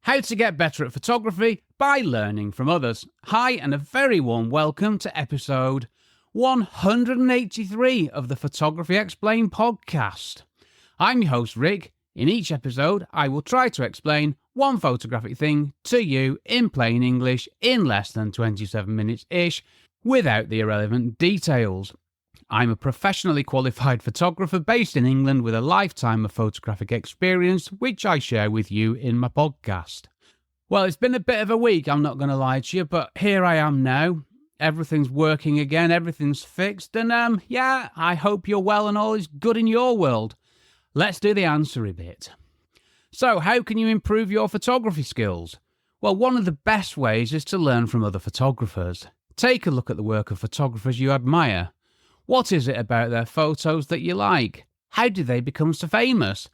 How to get better at photography by learning from others. Hi, and a very warm welcome to episode 183 of the Photography Explained podcast. I'm your host, Rick. In each episode, I will try to explain one photographic thing to you in plain English in less than 27 minutes-ish, without the irrelevant details. I'm a professionally qualified photographer based in England with a lifetime of photographic experience, which I share with you in my podcast. Well, it's been a bit of a week, I'm not going to lie to you, but here I am now. Everything's working again, everything's fixed, and I hope you're well and all is good in your world. Let's do the answer a bit. So, how can you improve your photography skills? Well, one of the best ways is to learn from other photographers. Take a look at the work of photographers you admire. What is it about their photos that you like? How did they become so famous?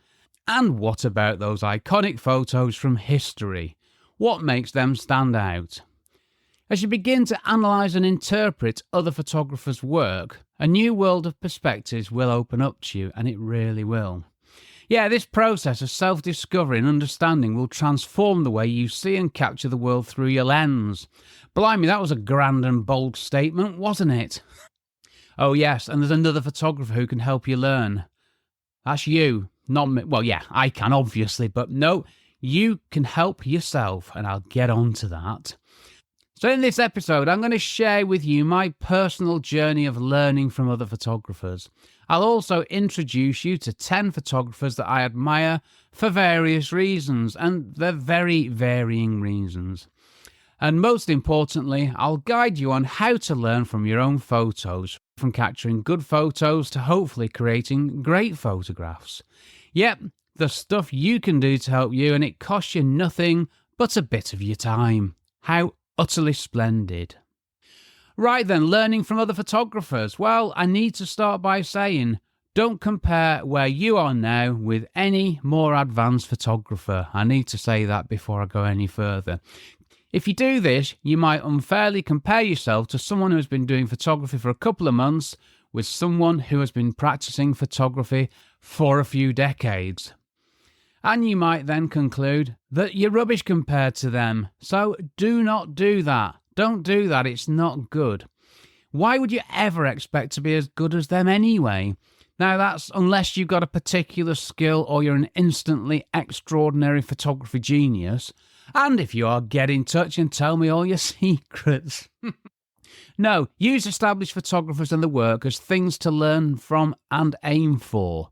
And what about those iconic photos from history? What makes them stand out? As you begin to analyse and interpret other photographers' work, a new world of perspectives will open up to you, and it really will. Yeah, this process of self-discovery and understanding will transform the way you see and capture the world through your lens. Blimey, that was a grand and bold statement, wasn't it? Oh yes, and there's another photographer who can help you learn. That's you, not me. Well, yeah, I can obviously, but no, you can help yourself, and I'll get on to that. So in this episode, I'm going to share with you my personal journey of learning from other photographers. I'll also introduce you to 10 photographers that I admire for various reasons, and they're very varying reasons. And most importantly, I'll guide you on how to learn from your own photos, from capturing good photos to hopefully creating great photographs. Yep, the stuff you can do to help you, and it costs you nothing but a bit of your time. How utterly splendid. Right then, learning from other photographers. Well, I need to start by saying, don't compare where you are now with any more advanced photographer. I need to say that before I go any further. If you do this, you might unfairly compare yourself to someone who has been doing photography for a couple of months with someone who has been practicing photography for a few decades. And you might then conclude that you're rubbish compared to them. So do not do that. Don't do that. It's not good. Why would you ever expect to be as good as them anyway? Now that's unless you've got a particular skill or you're an instantly extraordinary photography genius. And if you are, get in touch and tell me all your secrets. No, use established photographers and the work as things to learn from and aim for.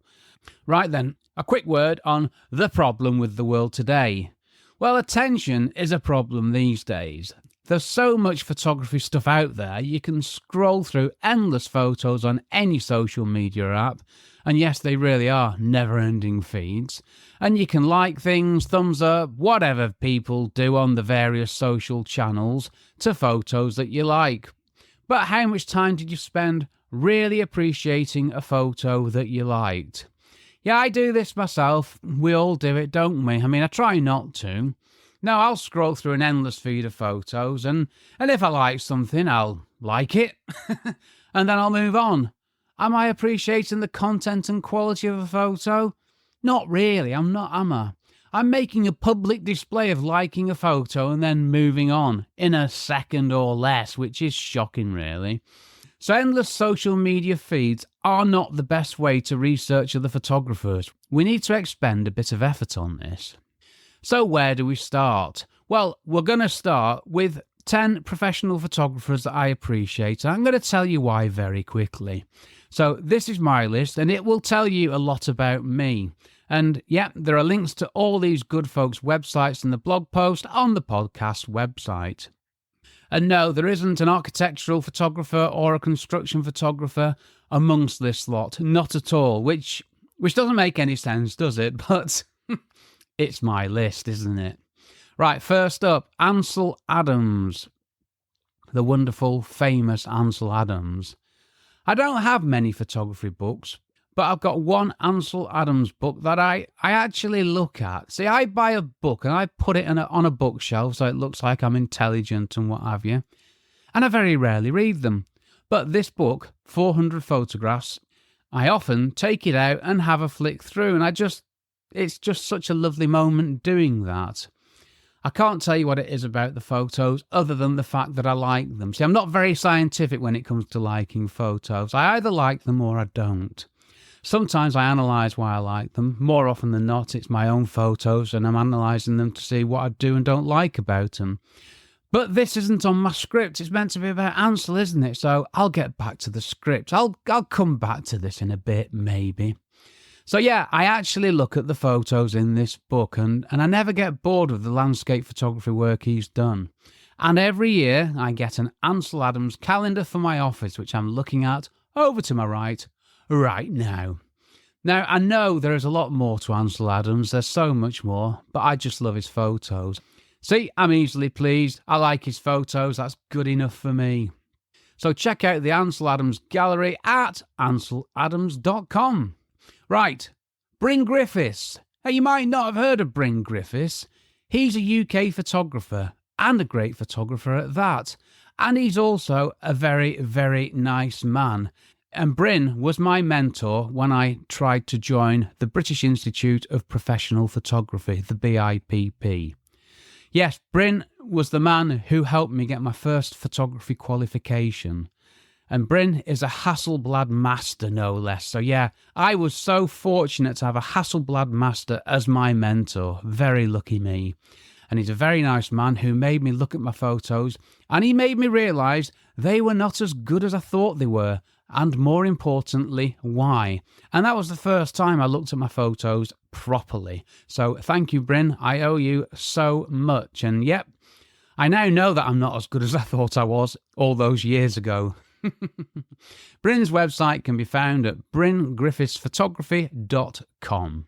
Right then, a quick word on the problem with the world today. Well, attention is a problem these days. There's so much photography stuff out there, you can scroll through endless photos on any social media app, and yes, they really are never-ending feeds, and you can like things, thumbs up, whatever people do on the various social channels to photos that you like. But how much time did you spend really appreciating a photo that you liked? Yeah, I do this myself. We all do it, don't we? I mean, I try not to. No, I'll scroll through an endless feed of photos, and if I like something, I'll like it, and then I'll move on. Am I appreciating the content and quality of a photo? Not really, I'm not, am I? I'm making a public display of liking a photo and then moving on in a second or less, which is shocking, really. So endless social media feeds are not the best way to research other photographers. We need to expend a bit of effort on this. So where do we start? Well, we're going to start with 10 professional photographers that I appreciate. I'm going to tell you why very quickly. So this is my list, and it will tell you a lot about me. And yeah, there are links to all these good folks' websites in the blog post on the podcast website. And no, there isn't an architectural photographer or a construction photographer amongst this lot. Not at all, which doesn't make any sense, does it? But it's my list, isn't it? Right, first up, Ansel Adams. The wonderful, famous Ansel Adams. I don't have many photography books, but I've got one Ansel Adams book that I actually look at. See, I buy a book and I put it on a bookshelf so it looks like I'm intelligent and what have you. And I very rarely read them. But this book, 400 photographs, I often take it out and have a flick through, and it's just such a lovely moment doing that. I can't tell you what it is about the photos other than the fact that I like them. See, I'm not very scientific when it comes to liking photos. I either like them or I don't. Sometimes I analyse why I like them. More often than not, it's my own photos and I'm analysing them to see what I do and don't like about them. But this isn't on my script. It's meant to be about Ansel, isn't it? So I'll get back to the script. I'll come back to this in a bit, maybe. So yeah, I actually look at the photos in this book and I never get bored with the landscape photography work he's done. And every year I get an Ansel Adams calendar for my office, which I'm looking at over to my right now. Now, I know there is a lot more to Ansel Adams. There's so much more, but I just love his photos. See, I'm easily pleased. I like his photos. That's good enough for me. So check out the Ansel Adams gallery at anseladams.com. Right, Bryn Griffiths. Now, you might not have heard of Bryn Griffiths. He's a UK photographer, and a great photographer at that. And he's also a very, very nice man. And Bryn was my mentor when I tried to join the British Institute of Professional Photography, the BIPP. Yes, Bryn was the man who helped me get my first photography qualification. And Bryn is a Hasselblad master, no less. So yeah, I was so fortunate to have a Hasselblad master as my mentor. Very lucky me. And he's a very nice man who made me look at my photos, and he made me realise they were not as good as I thought they were, and more importantly, why. And that was the first time I looked at my photos properly. So thank you, Bryn. I owe you so much. And yep, I now know that I'm not as good as I thought I was all those years ago. Bryn's website can be found at bryngriffithsphotography.com.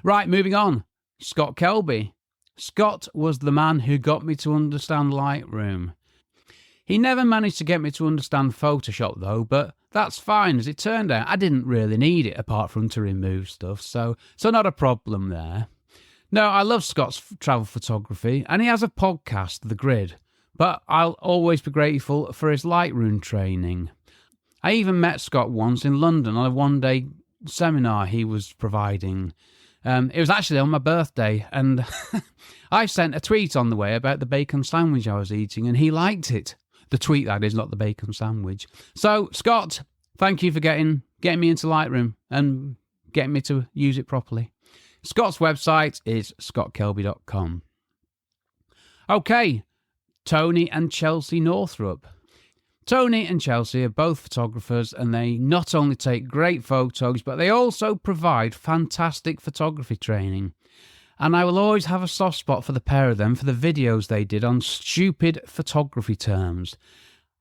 Right, moving on. Scott Kelby. Scott was the man who got me to understand Lightroom. He never managed to get me to understand Photoshop though, but that's fine. As it turned out, I didn't really need it apart from to remove stuff, so not a problem there. No, I love Scott's travel photography, and he has a podcast, The Grid, but I'll always be grateful for his Lightroom training. I even met Scott once in London on a one-day seminar he was providing. It was actually on my birthday, and I sent a tweet on the way about the bacon sandwich I was eating, and he liked it. The tweet, that is, not the bacon sandwich. So, Scott, thank you for getting me into Lightroom and getting me to use it properly. Scott's website is scottkelby.com. Okay, Tony and Chelsea Northrup. Tony and Chelsea are both photographers, and they not only take great photos, but they also provide fantastic photography training. And I will always have a soft spot for the pair of them for the videos they did on stupid photography terms.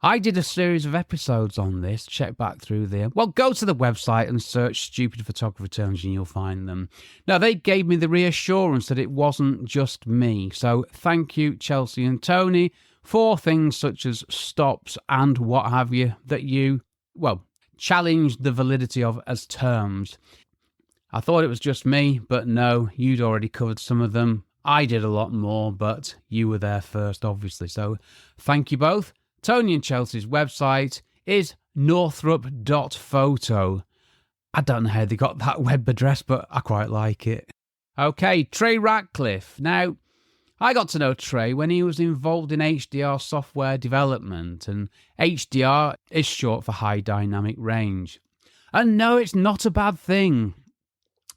I did a series of episodes on this. Check back through there. Well, go to the website and search stupid photography terms and you'll find them. Now, they gave me the reassurance that it wasn't just me. So thank you, Chelsea and Tony, for things such as stops and what have you that you, challenged the validity of as terms. I thought it was just me, but no, you'd already covered some of them. I did a lot more, but you were there first, obviously. So thank you both. Tony and Chelsea's website is northrup.photo. I don't know how they got that web address, but I quite like it. Okay, Trey Ratcliffe. Now, I got to know Trey when he was involved in HDR software development, and HDR is short for high dynamic range. And no, it's not a bad thing.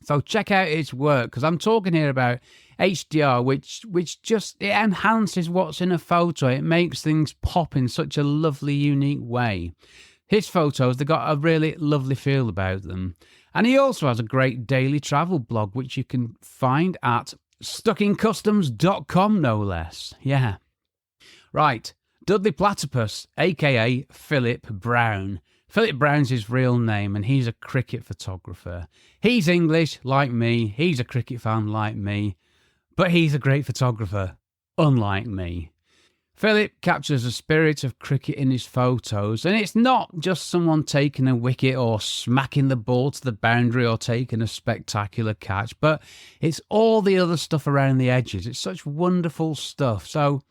So check out his work, because I'm talking here about HDR, which just it enhances what's in a photo. It makes things pop in such a lovely, unique way. His photos, they've got a really lovely feel about them. And he also has a great daily travel blog, which you can find at stuckincustoms.com, no less. Yeah. Right. Dudley Platypus, a.k.a. Philip Brown. Philip Brown's his real name, and he's a cricket photographer. He's English, like me. He's a cricket fan, like me. But he's a great photographer, unlike me. Philip captures the spirit of cricket in his photos, and it's not just someone taking a wicket or smacking the ball to the boundary or taking a spectacular catch, but it's all the other stuff around the edges. It's such wonderful stuff. So,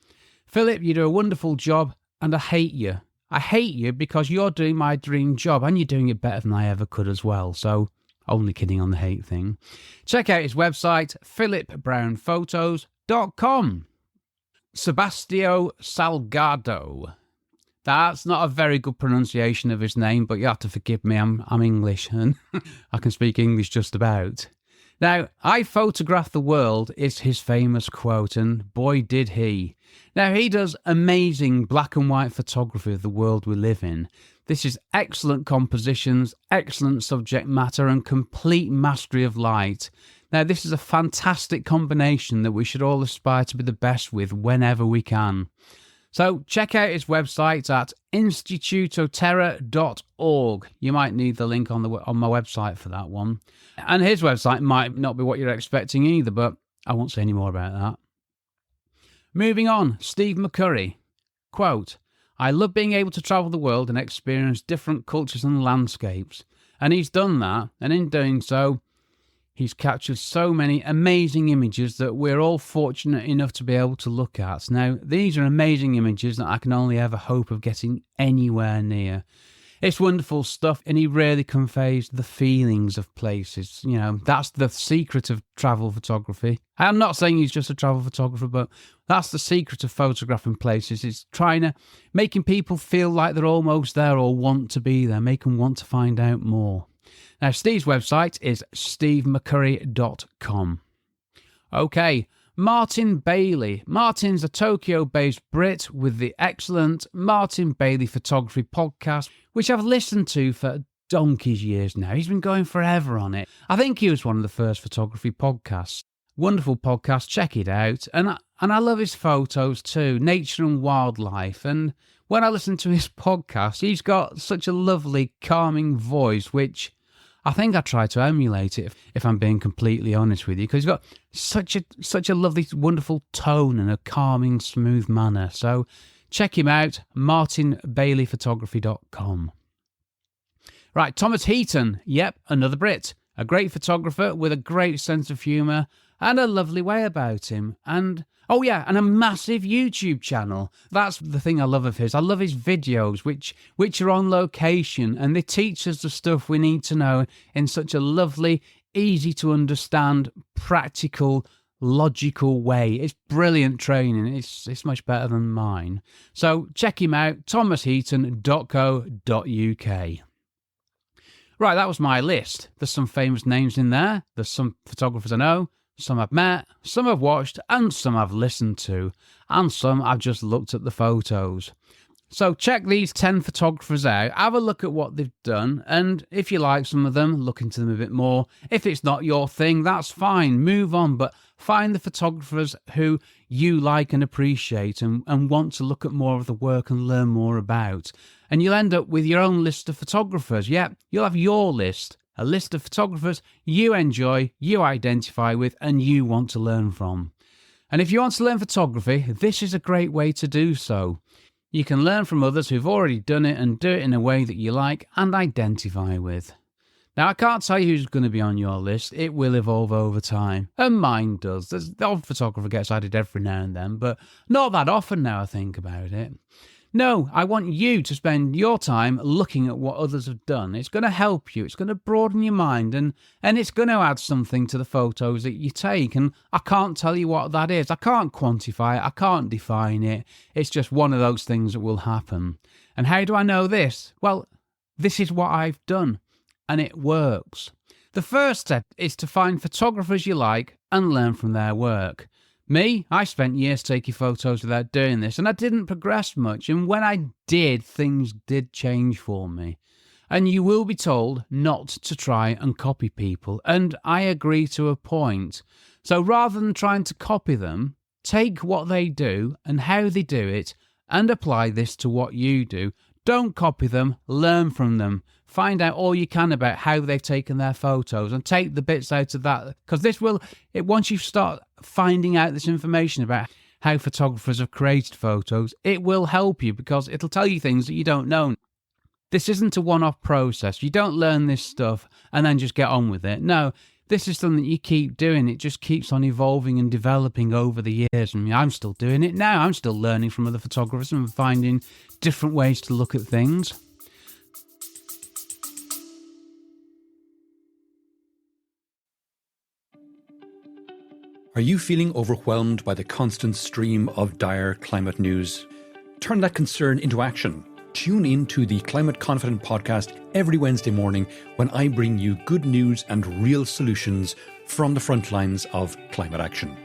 Philip, you do a wonderful job, and I hate you. I hate you because you're doing my dream job, and you're doing it better than I ever could as well. So, only kidding on the hate thing. Check out his website, philipbrownphotos.com. Sebastio Salgado. That's not a very good pronunciation of his name, but you have to forgive me, I'm English and I can speak English just about. Now, "I photograph the world" is his famous quote, and boy did he. Now, he does amazing black and white photography of the world we live in. This is excellent compositions, excellent subject matter, and complete mastery of light. Now, this is a fantastic combination that we should all aspire to be the best with whenever we can. So check out his website at institutoterra.org. You might need the link on my website for that one. And his website might not be what you're expecting either, but I won't say any more about that. Moving on, Steve McCurry. Quote, "I love being able to travel the world and experience different cultures and landscapes." And he's done that, and in doing so, he's captured so many amazing images that we're all fortunate enough to be able to look at. Now, these are amazing images that I can only ever hope of getting anywhere near. It's wonderful stuff, and he really conveys the feelings of places. You know, that's the secret of travel photography. I'm not saying he's just a travel photographer, but that's the secret of photographing places. It's making people feel like they're almost there or want to be there, make them want to find out more. Now, Steve's website is stevemccurry.com. Okay, Martin Bailey. Martin's a Tokyo-based Brit with the excellent Martin Bailey Photography podcast, which I've listened to for donkey's years now. He's been going forever on it. I think he was one of the first photography podcasts. Wonderful podcast, check it out. And I love his photos too, nature and wildlife. And when I listen to his podcast, he's got such a lovely, calming voice, which I think I try to emulate it, if I'm being completely honest with you, because he's got such a lovely, wonderful tone and a calming, smooth manner. So check him out, martinbaileyphotography.com. Right, Thomas Heaton. Yep, another Brit. A great photographer with a great sense of humour and a lovely way about him. And a massive YouTube channel. That's the thing I love of his. I love his videos, which are on location, and they teach us the stuff we need to know in such a lovely, easy to understand, practical, logical way. It's brilliant training. It's much better than mine. So check him out, thomasheaton.co.uk. Right, that was my list. There's some famous names in there. There's some photographers I know. Some I've met, some I've watched, and some I've listened to, and some I've just looked at the photos. So check these 10 photographers out, have a look at what they've done, and if you like some of them, look into them a bit more. If it's not your thing, that's fine, move on, but find the photographers who you like and appreciate and want to look at more of the work and learn more about. And you'll end up with your own list of photographers. Yeah, you'll have your list. A list of photographers you enjoy, you identify with, and you want to learn from. And if you want to learn photography, this is a great way to do so. You can learn from others who've already done it and do it in a way that you like and identify with. Now, I can't tell you who's going to be on your list. It will evolve over time. And mine does. The odd photographer gets added every now and then, but not that often now I think about it. No, I want you to spend your time looking at what others have done. It's going to help you. It's going to broaden your mind and it's going to add something to the photos that you take. And I can't tell you what that is. I can't quantify it. I can't define it. It's just one of those things that will happen. And how do I know this? Well, this is what I've done and it works. The first step is to find photographers you like and learn from their work. Me, I spent years taking photos without doing this, and I didn't progress much, and when I did, things did change for me. And you will be told not to try and copy people, and I agree to a point. So rather than trying to copy them, take what they do and how they do it, and apply this to what you do. Don't copy them, learn from them. Find out all you can about how they've taken their photos and take the bits out of that. Because once you start finding out this information about how photographers have created photos, it will help you because it'll tell you things that you don't know. This isn't a one-off process. You don't learn this stuff and then just get on with it. No, this is something that you keep doing. It just keeps on evolving and developing over the years. I mean, I'm still doing it now. I'm still learning from other photographers and finding different ways to look at things. Are you feeling overwhelmed by the constant stream of dire climate news? Turn that concern into action. Tune in to the Climate Confident podcast every Wednesday morning when I bring you good news and real solutions from the front lines of climate action.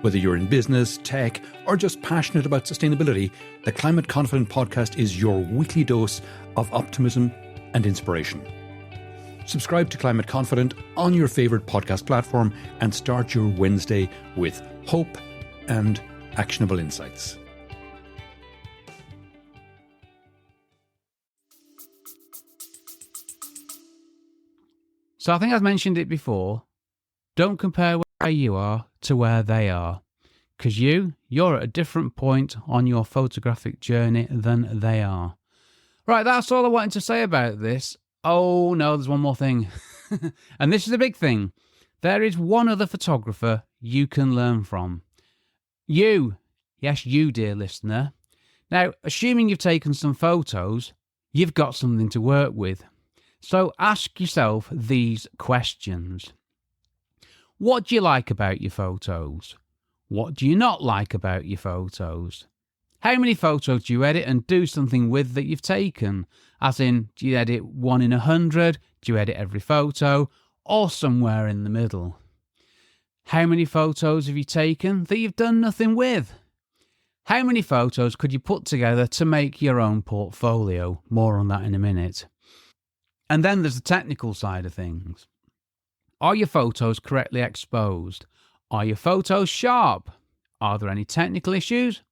Whether you're in business, tech, or just passionate about sustainability, the Climate Confident podcast is your weekly dose of optimism and inspiration. Subscribe to Climate Confident on your favourite podcast platform and start your Wednesday with hope and actionable insights. So I think I've mentioned it before. Don't compare where you are to where they are, because you're at a different point on your photographic journey than they are. Right, that's all I wanted to say about this. Oh no, there's one more thing. And this is a big thing. There is one other photographer you can learn from. You. Yes, you, dear listener. Now, assuming you've taken some photos, you've got something to work with. So ask yourself these questions. What do you like about your photos? What do you not like about your photos? How many photos do you edit and do something with that you've taken? As in, do you edit 1 in 100? Do you edit every photo? Or somewhere in the middle? How many photos have you taken that you've done nothing with? How many photos could you put together to make your own portfolio? More on that in a minute. And then there's the technical side of things. Are your photos correctly exposed? Are your photos sharp? Are there any technical issues?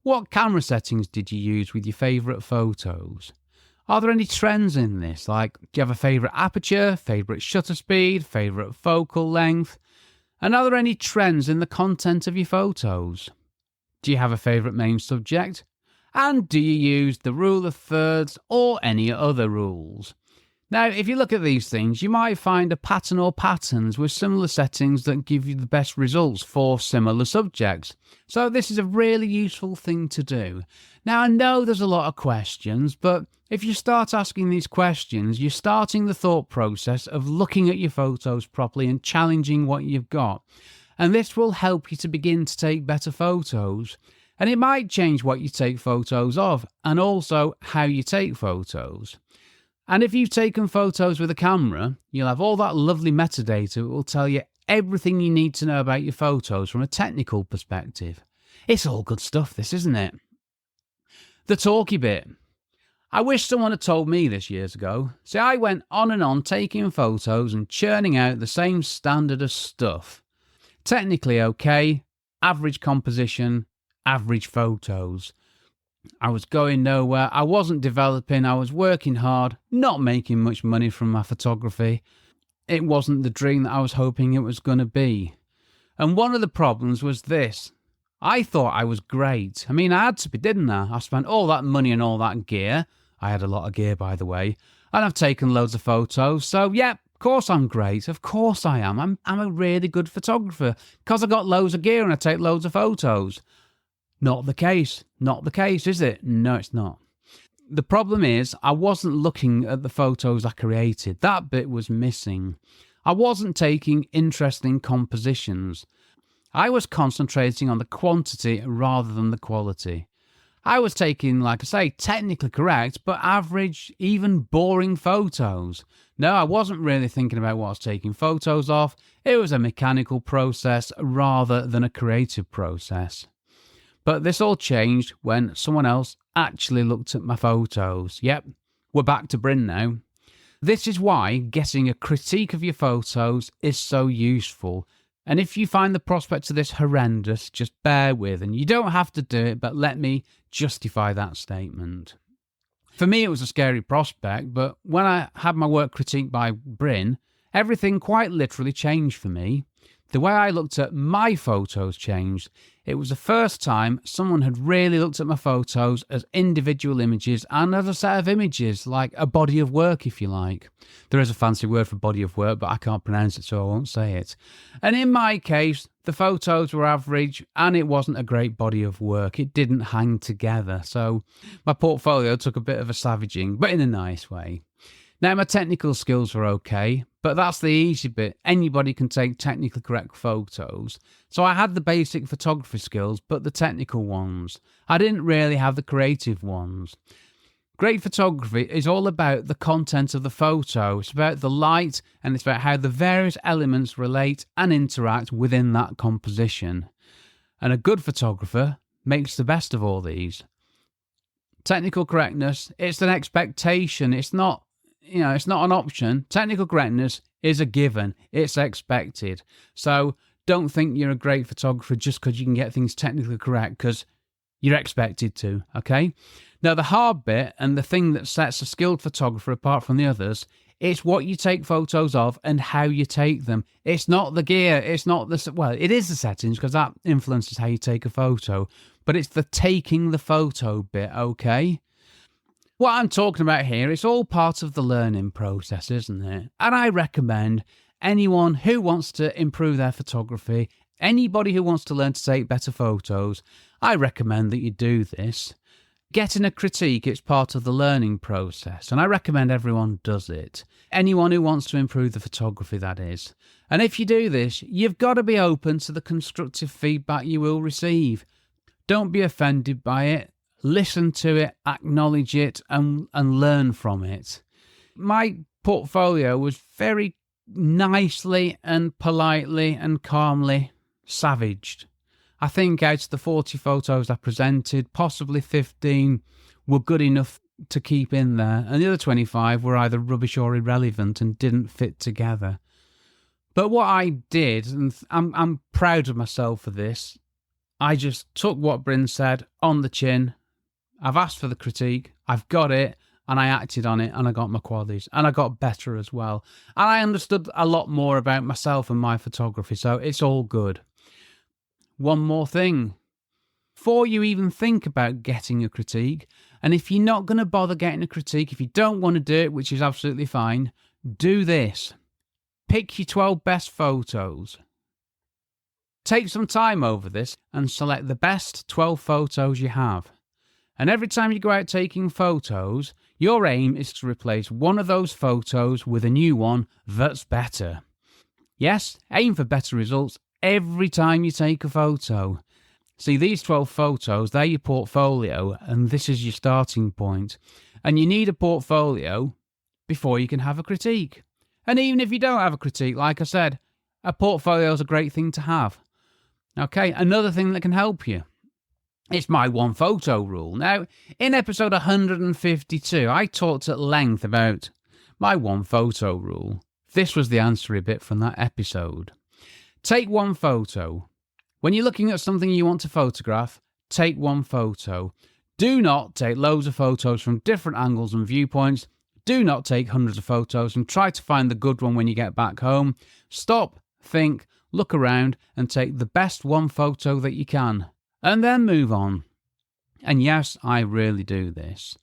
What camera settings did you use with your favourite photos? Are there any trends in this? Like, do you have a favourite aperture, favourite shutter speed, favourite focal length? And are there any trends in the content of your photos? Do you have a favourite main subject? And do you use the rule of thirds or any other rules? Now, if you look at these things, you might find a pattern or patterns with similar settings that give you the best results for similar subjects. So this is a really useful thing to do. Now, I know there's a lot of questions, but if you start asking these questions, you're starting the thought process of looking at your photos properly and challenging what you've got. And this will help you to begin to take better photos. And it might change what you take photos of and also how you take photos. And if you've taken photos with a camera, you'll have all that lovely metadata that will tell you everything you need to know about your photos from a technical perspective. It's all good stuff, this, isn't it? The talky bit. I wish someone had told me this years ago. See, I went on and on taking photos and churning out the same standard of stuff. Technically okay, average composition, average photos. I was going nowhere, I wasn't developing, I was working hard, not making much money from my photography. It wasn't the dream that I was hoping it was going to be. And one of the problems was this. I thought I was great. I mean, I had to be, didn't I? I spent all that money and all that gear. I had a lot of gear, by the way. And I've taken loads of photos. So, yeah, of course I'm great. Of course I am. I'm a really good photographer because I got loads of gear and I take loads of photos. Not the case. Not the case, is it? No, it's not. The problem is I wasn't looking at the photos I created. That bit was missing. I wasn't taking interesting compositions. I was concentrating on the quantity rather than the quality. I was taking, like I say, technically correct, but average, even boring photos. No, I wasn't really thinking about what I was taking photos of. It was a mechanical process rather than a creative process. But this all changed when someone else actually looked at my photos. Yep, we're back to Bryn now. This is why getting a critique of your photos is so useful. And if you find the prospect of this horrendous, just bear with. And you don't have to do it, but let me justify that statement. For me, it was a scary prospect, but when I had my work critiqued by Bryn, everything quite literally changed for me. The way I looked at my photos changed. It was the first time someone had really looked at my photos as individual images and as a set of images, like a body of work, if you like. There is a fancy word for body of work, but I can't pronounce it, so I won't say it. And in my case, the photos were average and it wasn't a great body of work. It didn't hang together. So my portfolio took a bit of a savaging, but in a nice way. Now, my technical skills were okay, but that's the easy bit. Anybody can take technically correct photos. So I had the basic photography skills, but the technical ones. I didn't really have the creative ones. Great photography is all about the content of the photo. It's about the light, and it's about how the various elements relate and interact within that composition. And a good photographer makes the best of all these. Technical correctness, it's an expectation. It's not an option. Technical correctness is a given. It's expected. So don't think you're a great photographer just because you can get things technically correct, because you're expected to, okay? Now, the hard bit and the thing that sets a skilled photographer apart from the others, it's what you take photos of and how you take them. It's not the gear. It's not the... Well, it is the settings, because that influences how you take a photo. But it's the taking the photo bit, okay? What I'm talking about here, it's all part of the learning process, isn't it? And I recommend anyone who wants to improve their photography, anybody who wants to learn to take better photos, I recommend that you do this. Getting a critique, it's part of the learning process, and I recommend everyone does it. Anyone who wants to improve the photography, that is. And if you do this, you've got to be open to the constructive feedback you will receive. Don't be offended by it. Listen to it, acknowledge it, and learn from it. My portfolio was very nicely and politely and calmly savaged. I think out of the 40 photos I presented, possibly 15 were good enough to keep in there, and the other 25 were either rubbish or irrelevant and didn't fit together. But what I did, and I'm proud of myself for this, I just took what Bryn said on the chin. I've asked for the critique, I've got it, and I acted on it, and I got my qualities, and I got better as well. And I understood a lot more about myself and my photography, so it's all good. One more thing. Before you even think about getting a critique, and if you're not going to bother getting a critique, if you don't want to do it, which is absolutely fine, do this. Pick your 12 best photos. Take some time over this and select the best 12 photos you have. And every time you go out taking photos, your aim is to replace one of those photos with a new one that's better. Yes, aim for better results every time you take a photo. See, these 12 photos, they're your portfolio, and this is your starting point. And you need a portfolio before you can have a critique. And even if you don't have a critique, like I said, a portfolio is a great thing to have. Okay, another thing that can help you. It's my one photo rule. Now, in episode 152, I talked at length about my one photo rule. This was the answery bit from that episode. Take one photo. When you're looking at something you want to photograph, take one photo. Do not take loads of photos from different angles and viewpoints. Do not take hundreds of photos and try to find the good one when you get back home. Stop, think, look around, and take the best one photo that you can. And then move on. And yes, I really do this.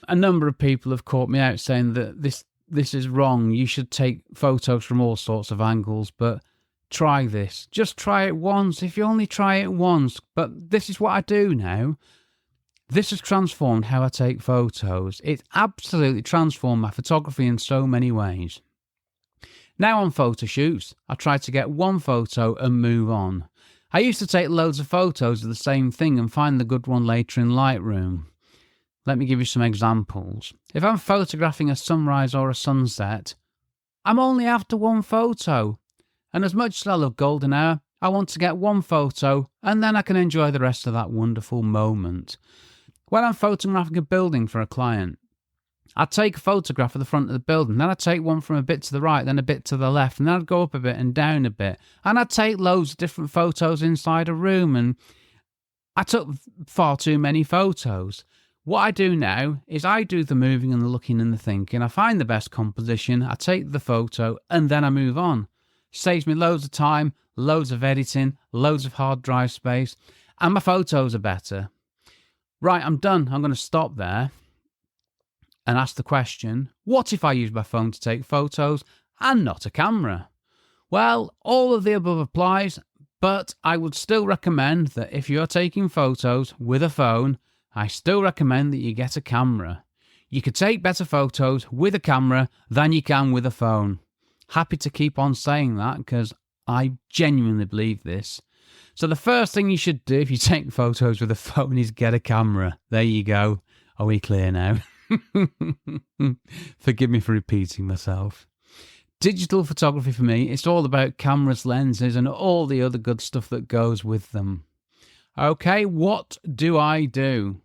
A number of people have caught me out saying that this is wrong. You should take photos from all sorts of angles, but try this. Just try it once, if you only try it once. But this is what I do now. This has transformed how I take photos. It absolutely transformed my photography in so many ways. Now on photo shoots, I try to get one photo and move on. I used to take loads of photos of the same thing and find the good one later in Lightroom. Let me give you some examples. If I'm photographing a sunrise or a sunset, I'm only after one photo. And as much as I love golden hour, I want to get one photo and then I can enjoy the rest of that wonderful moment. When I'm photographing a building for a client, I'd take a photograph of the front of the building, then I'd take one from a bit to the right, then a bit to the left, and then I'd go up a bit and down a bit. And I'd take loads of different photos inside a room, and I took far too many photos. What I do now is I do the moving and the looking and the thinking. I find the best composition, I take the photo, and then I move on. Saves me loads of time, loads of editing, loads of hard drive space, and my photos are better. Right, I'm done. I'm going to stop there and ask the question, what if I use my phone to take photos and not a camera? Well, all of the above applies, but I would still recommend that if you're taking photos with a phone, I still recommend that you get a camera. You could take better photos with a camera than you can with a phone. Happy to keep on saying that because I genuinely believe this. So the first thing you should do if you take photos with a phone is get a camera. There you go. Are we clear now? Forgive me for repeating myself. Digital photography for me, it's all about cameras, lenses, and all the other good stuff that goes with them. Okay, what do I do?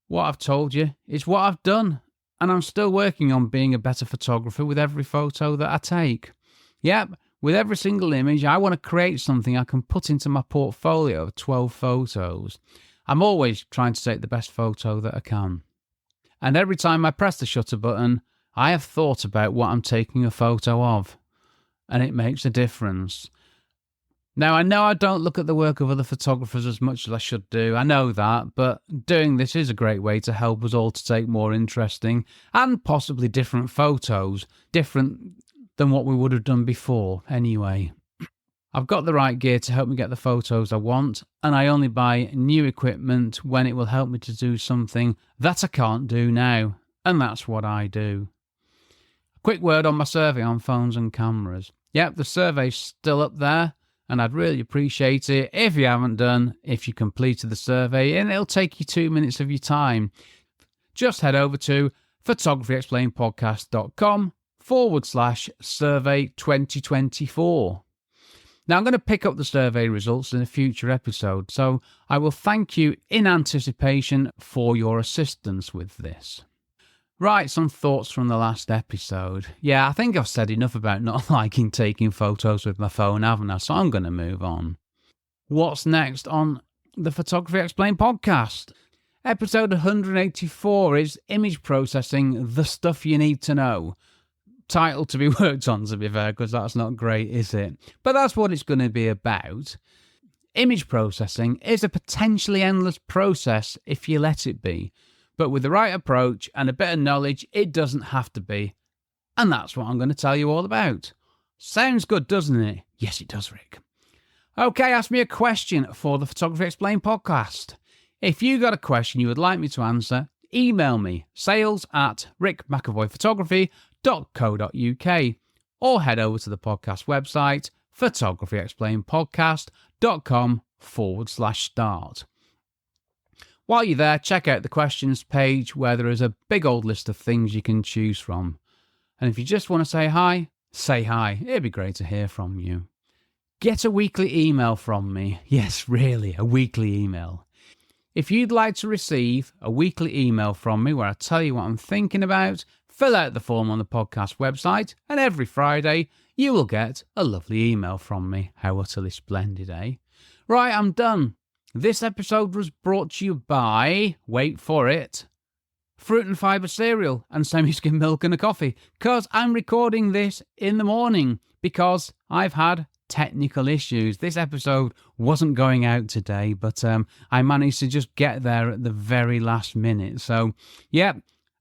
What I've told you is what I've done, and I'm still working on being a better photographer with every photo that I take. Yep, with every single image, I want to create something I can put into my portfolio of 12 photos. I'm always trying to take the best photo that I can. And every time I press the shutter button, I have thought about what I'm taking a photo of, and it makes a difference. Now, I know I don't look at the work of other photographers as much as I should do, I know that, but doing this is a great way to help us all to take more interesting and possibly different photos, different than what we would have done before anyway. I've got the right gear to help me get the photos I want, and I only buy new equipment when it will help me to do something that I can't do now, and that's what I do. A quick word on my survey on phones and cameras. Yep, the survey's still up there, and I'd really appreciate it if you haven't done, if you completed the survey, and it'll take you 2 minutes of your time. Just head over to photographyexplainedpodcast.com/survey 2024. Now, I'm going to pick up the survey results in a future episode, so I will thank you in anticipation for your assistance with this. Right, some thoughts from the last episode. Yeah, I think I've said enough about not liking taking photos with my phone, haven't I? So I'm going to move on. What's next on the Photography Explained podcast? Episode 184 is Image Processing, the Stuff You Need to Know. Title to be worked on, to be fair, because that's not great, is it? But that's what it's going to be about. Image processing is a potentially endless process if you let it be. But with the right approach and a bit of knowledge, it doesn't have to be. And that's what I'm going to tell you all about. Sounds good, doesn't it? Yes, it does, Rick. Okay, ask me a question for the Photography Explained podcast. If you got a question you would like me to answer, email me, sales@rickmcavoyphotography.co.uk, or head over to the podcast website, photographyexplainedpodcast.com/start. While you're there, check out the questions page where there is a big old list of things you can choose from. And if you just want to say hi, say hi. It'd be great to hear from you. Get a weekly email from me. Yes, really, a weekly email. If you'd like to receive a weekly email from me where I tell you what I'm thinking about, fill out the form on the podcast website, and every Friday you will get a lovely email from me. How utterly splendid, eh? Right, I'm done. This episode was brought to you by, wait for it, fruit and fibre cereal and semi-skim milk and a coffee, because I'm recording this in the morning because I've had technical issues. This episode wasn't going out today, but I managed to just get there at the very last minute. So, yeah,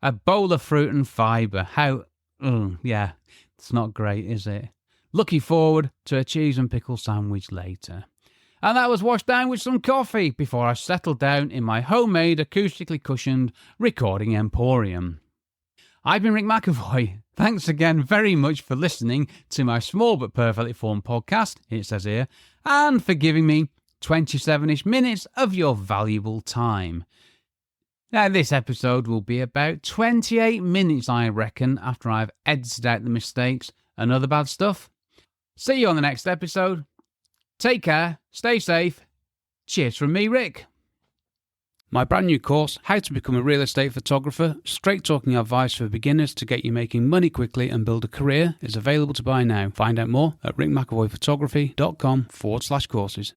a bowl of fruit and fibre. Yeah, it's not great, is it? Looking forward to a cheese and pickle sandwich later. And that was washed down with some coffee before I settled down in my homemade acoustically cushioned recording emporium. I've been Rick McAvoy. Thanks again very much for listening to my small but perfectly formed podcast, it says here, and for giving me 27-ish minutes of your valuable time. Now, this episode will be about 28 minutes, I reckon, after I've edited out the mistakes and other bad stuff. See you on the next episode. Take care, stay safe. Cheers from me, Rick. My brand new course, How to Become a Real Estate Photographer, straight talking advice for beginners to get you making money quickly and build a career, is available to buy now. Find out more at rickmcavoyphotography.com/courses.